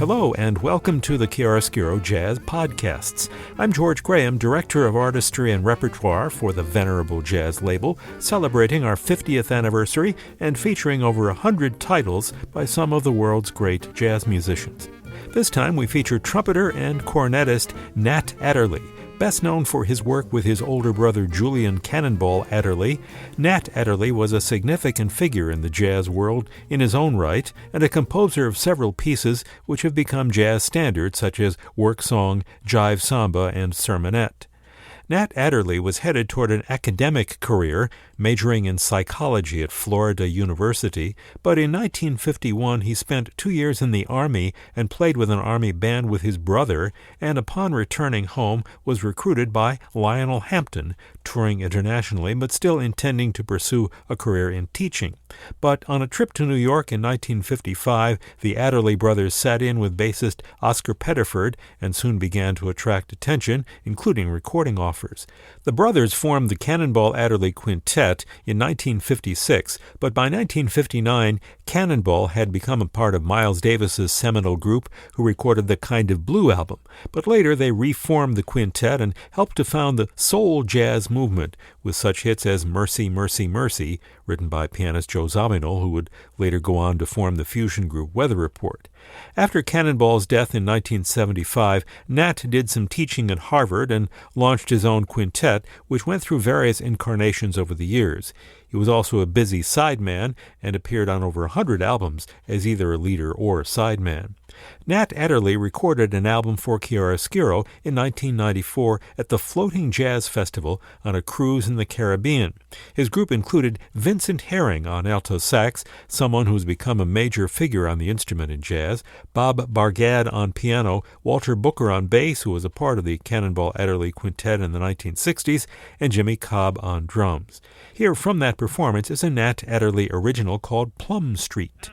Hello and welcome to the Chiaroscuro Jazz Podcasts. I'm George Graham, Director of Artistry and Repertoire for the Venerable Jazz label, celebrating our 50th anniversary and featuring over 100 titles by some of the world's great jazz musicians. This time we feature trumpeter and cornetist Nat Adderley. Best known for his work with his older brother Julian Cannonball Adderley, Nat Adderley was a significant figure in the jazz world in his own right and a composer of several pieces which have become jazz standards such as Work Song, Jive Samba, and Sermonette. Nat Adderley was headed toward an academic career, majoring in psychology at Florida University, but in 1951 he spent 2 years in the Army and played with an Army band with his brother, and upon returning home was recruited by Lionel Hampton, touring internationally but still intending to pursue a career in teaching. But on a trip to New York in 1955, the Adderley brothers sat in with bassist Oscar Pettiford and soon began to attract attention, including recording offers. The brothers formed the Cannonball Adderley Quintet in 1956, but by 1959, Cannonball had become a part of Miles Davis's seminal group who recorded the Kind of Blue album. But later they reformed the quintet and helped to found the soul jazz movement with such hits as Mercy, Mercy, Mercy, written by pianist Joe Zawinul, who would later go on to form the fusion group Weather Report. After Cannonball's death in 1975, Nat did some teaching at Harvard and launched his own quintet, which went through various incarnations over the years. He was also a busy sideman and appeared on over 100 albums as either a leader or sideman. Nat Adderley recorded an album for Chiaroscuro in 1994 at the Floating Jazz Festival on a cruise in the Caribbean. His group included Vincent Herring on alto sax, someone who's become a major figure on the instrument in jazz, Bob Bargad on piano, Walter Booker on bass, who was a part of the Cannonball Adderley Quintet in the 1960s, and Jimmy Cobb on drums. Here from that performance is a Nat Adderley original called Plum Street.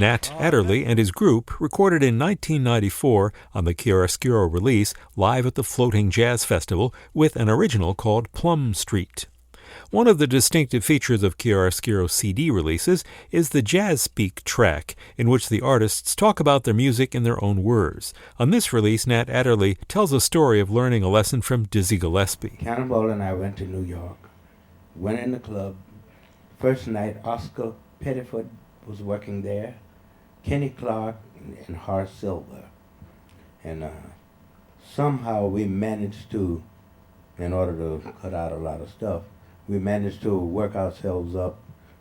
Nat Adderley and his group recorded in 1994 on the Chiaroscuro release live at the Floating Jazz Festival with an original called Plum Street. One of the distinctive features of Chiaroscuro CD releases is the Jazz Speak track, in which the artists talk about their music in their own words. On this release, Nat Adderley tells a story of learning a lesson from Dizzy Gillespie. Cannonball and I went to New York, went in the club. First night, Oscar Pettiford was working there, Kenny Clark, and Horace Silver. And somehow we managed to, in order to cut out a lot of stuff, we managed to work ourselves up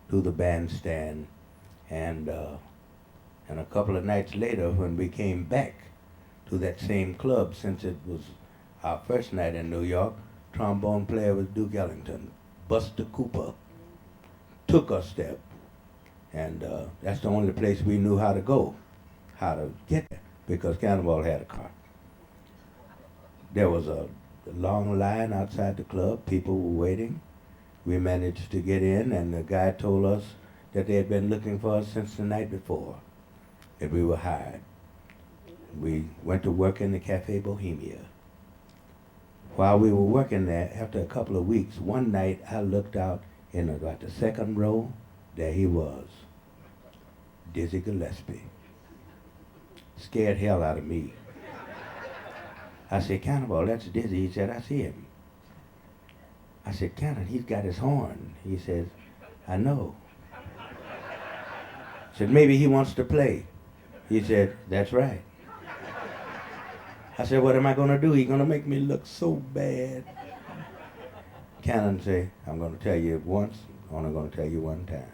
to the bandstand. And a couple of nights later, when we came back to that same club, since it was our first night in New York, trombone player was Duke Ellington. Buster Cooper took us there. And that's the only place we knew how to go, how to get there, because Cannonball had a car. There was a long line outside the club. People were waiting. We managed to get in, and the guy told us that they had been looking for us since the night before, that we were hired. We went to work in the Cafe Bohemia. While we were working there, after a couple of weeks, one night I looked out in about the second row. There he was, Dizzy Gillespie. Scared hell out of me. I said, Cannonball, that's Dizzy. He said, I see him. I said, Cannon, he's got his horn. He says, I know. I said, maybe he wants to play. He said, that's right. I said, what am I going to do? He's going to make me look so bad. Cannon said, I'm going to tell you once, I'm only going to tell you one time.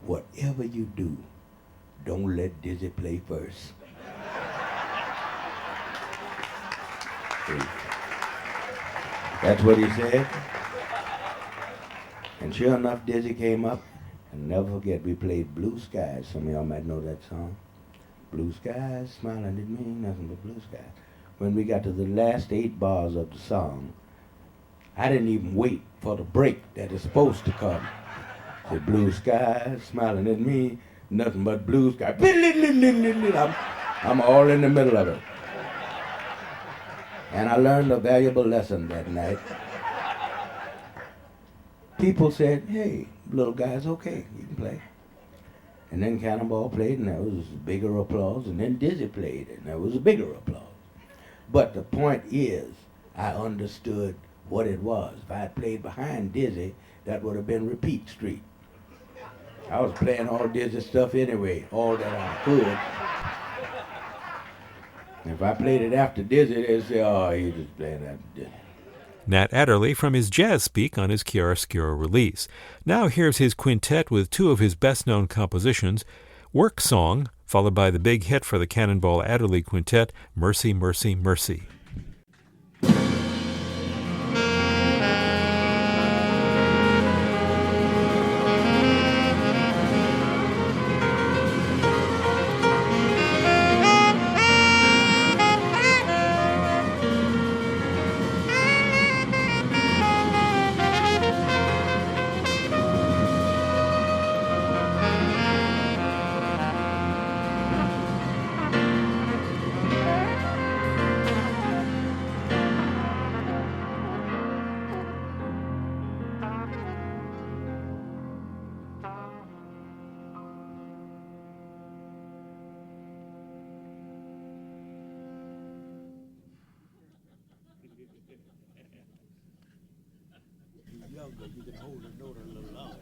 Whatever you do, don't let Dizzy play first. That's what he said. And sure enough, Dizzy came up, and never forget, we played Blue Skies. Some of y'all might know that song. Blue skies, smiling didn't mean nothing but blue skies. When we got to the last 8 bars of the song, I didn't even wait for the break that is supposed to come. Said, blue skies, smiling didn't mean nothing but blue skies. I'm all in the middle of it. And I learned a valuable lesson that night. People said, hey, little guy's okay, you can play. And then Cannonball played, and there was bigger applause, and then Dizzy played, and there was a bigger applause. But the point is, I understood what it was. If I had played behind Dizzy, that would have been Repeat Street. I was playing all Dizzy stuff anyway, all that I could. If I played it after Dizzy, they'd say, oh, he's just playing after Dizzy. Nat Adderley from his Jazz Speak on his Chiaroscuro release. Now here's his quintet with 2 of his best-known compositions, Work Song, followed by the big hit for the Cannonball Adderley Quintet, Mercy, Mercy, Mercy. Younger, you can hold the note a little longer.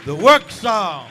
The work song.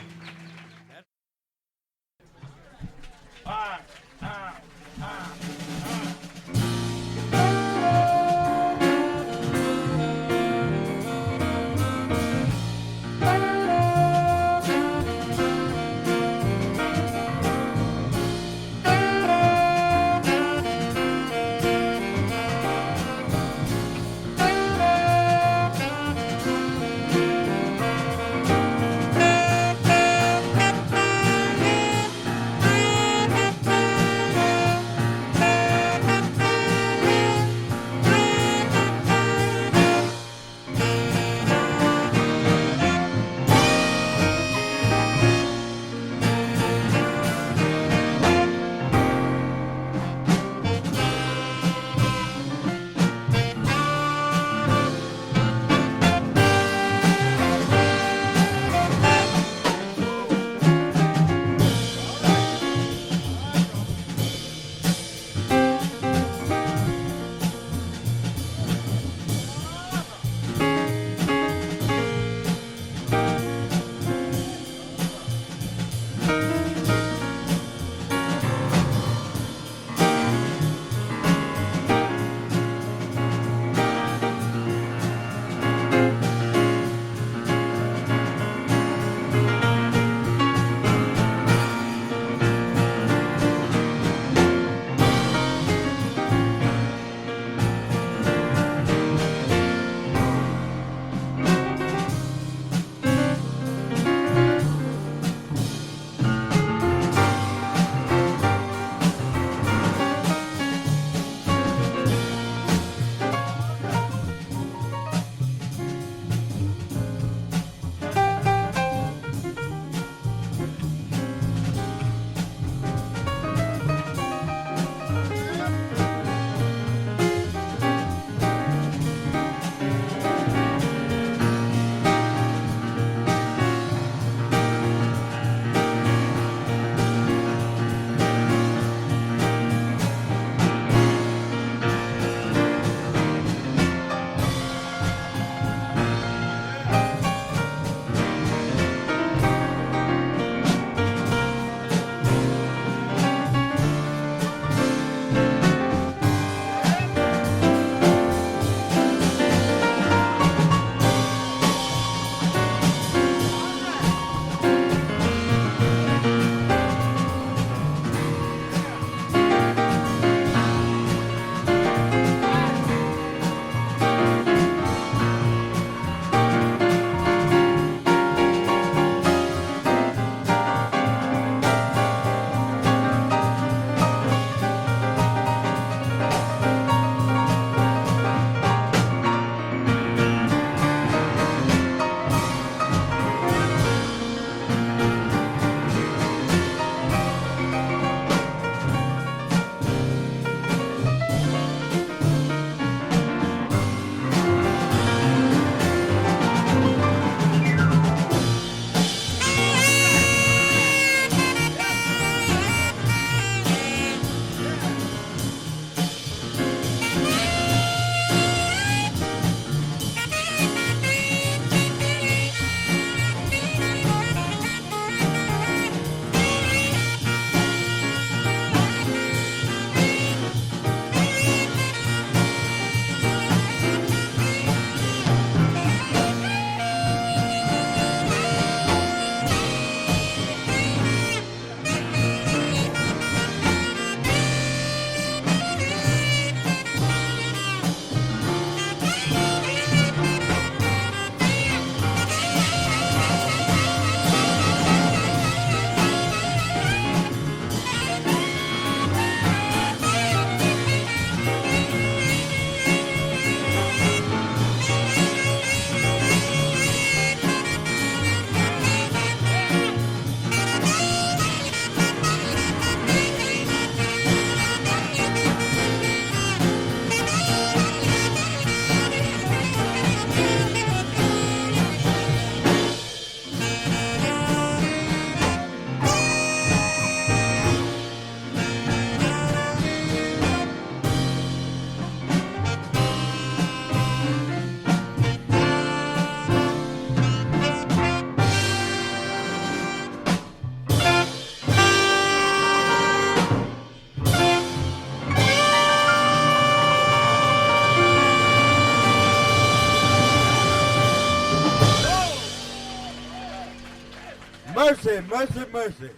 Mercy, mercy, mercy.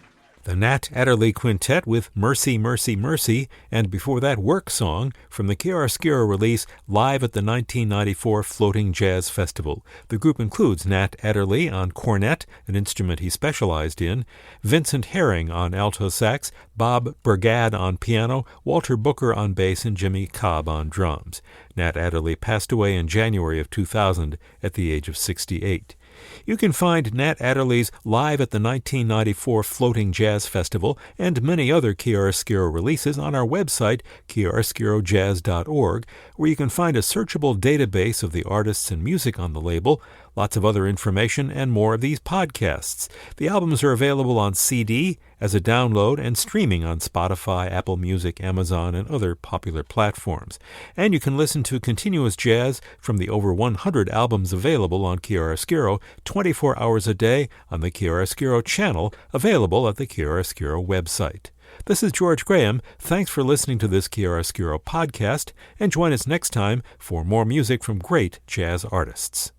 The Nat Adderley Quintet with Mercy, Mercy, Mercy, and before that Work Song from the Chiaroscuro release Live at the 1994 Floating Jazz Festival. The group includes Nat Adderley on cornet, an instrument he specialized in, Vincent Herring on alto sax, Bob Brigade on piano, Walter Booker on bass, and Jimmy Cobb on drums. Nat Adderley passed away in January of 2000 at the age of 68. You can find Nat Adderley's Live at the 1994 Floating Jazz Festival and many other Chiaroscuro releases on our website, chiaroscurojazz.org, where you can find a searchable database of the artists and music on the label, lots of other information, and more of these podcasts. The albums are available on CD, as a download, and streaming on Spotify, Apple Music, Amazon, and other popular platforms. And you can listen to continuous jazz from the over 100 albums available on Chiaroscuro 24 hours a day on the Chiaroscuro channel, available at the Chiaroscuro website. This is George Graham. Thanks for listening to this Chiaroscuro podcast, and join us next time for more music from great jazz artists.